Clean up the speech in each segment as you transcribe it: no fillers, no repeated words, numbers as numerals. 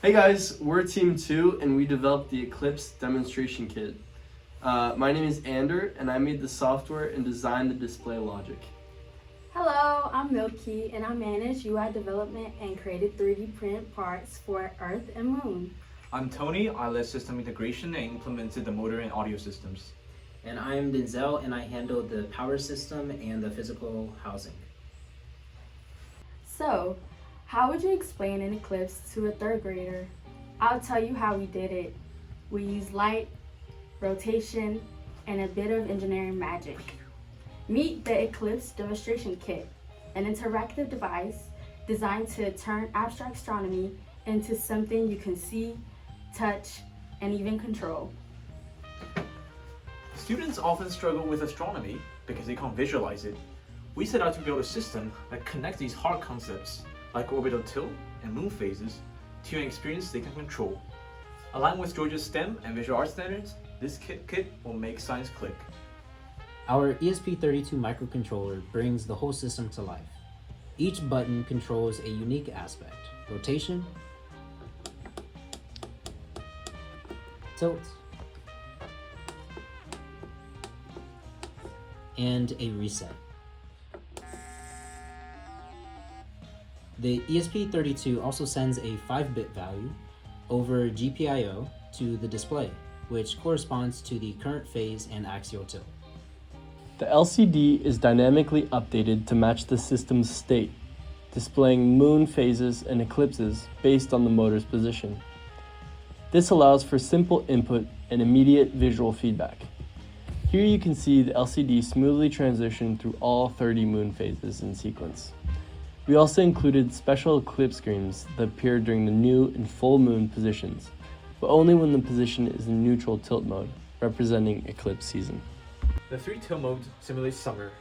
Hey guys, we're Team 2 and we developed the Eclipse demonstration kit. My name is Ander and I made the software and designed the display logic. Hello, I'm Milky and I manage UI development and created 3D print parts for Earth and Moon. I'm Tony. I led system integration and implemented the motor and audio systems. And I'm Denzel and I handle the power system and the physical housing. So, how would you explain an eclipse to a third grader? I'll tell you how we did it. We used light, rotation, and a bit of engineering magic. Meet the Eclipse Demonstration Kit, an interactive device designed to turn abstract astronomy into something you can see, touch, and even control. Students often struggle with astronomy because they can't visualize it. We set out to build a system that connects these hard concepts like orbital tilt and moon phases to an experience they can control. Aligned with Georgia's STEM and visual arts standards, this kit will make science click. Our ESP32 microcontroller brings the whole system to life. Each button controls a unique aspect: rotation, tilt, and a reset. The ESP32 also sends a 5-bit value over GPIO to the display, which corresponds to the current phase and axial tilt. The LCD is dynamically updated to match the system's state, displaying moon phases and eclipses based on the motor's position. This allows for simple input and immediate visual feedback. Here you can see the LCD smoothly transition through all 30 moon phases in sequence. We also included special eclipse screens that appear during the new and full moon positions, but only when the position is in neutral tilt mode, representing eclipse season. The 3 tilt modes simulate summer,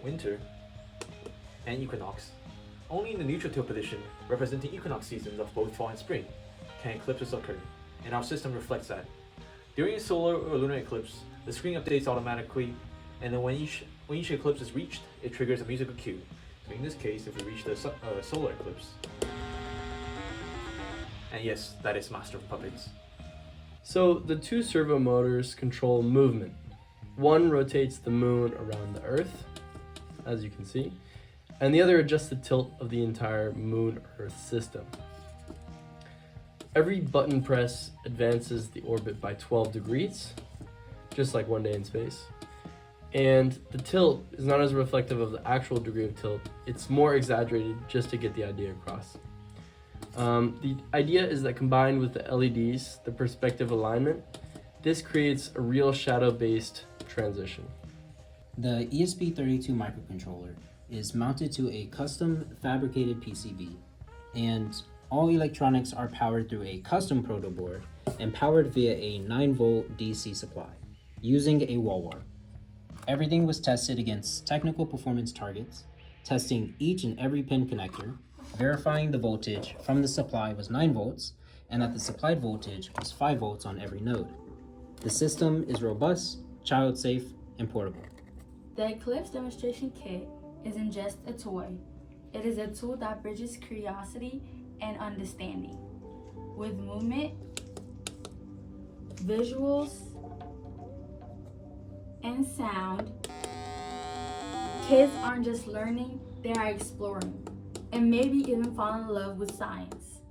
winter, and equinox. Only in the neutral tilt position, representing equinox seasons of both fall and spring, can eclipses occur, and our system reflects that. During a solar or lunar eclipse, the screen updates automatically, and then when each eclipse is reached, it triggers a musical cue. So in this case, if we reach the solar eclipse. And yes, that is Master of Puppets. So the 2 servo motors control movement. One rotates the moon around the Earth, as you can see, and the other adjusts the tilt of the entire moon-Earth system. Every button press advances the orbit by 12 degrees, just like one day in space. And the tilt is not as reflective of the actual degree of tilt, it's more exaggerated just to get the idea across. The idea is that combined with the LEDs, the perspective alignment, this creates a real shadow-based transition. The ESP32 microcontroller is mounted to a custom fabricated PCB, and all electronics are powered through a custom proto board and powered via a 9-volt DC supply, using a wall wart. Everything was tested against technical performance targets, testing each and every pin connector, verifying the voltage from the supply was 9 volts and that the supplied voltage was 5 volts on every node. The system is robust, child-safe, and portable. The Eclipse Demonstration Kit isn't just a toy. It is a tool that bridges curiosity and understanding. With movement, visuals, and sound, kids aren't just learning, they are exploring, and maybe even fall in love with science.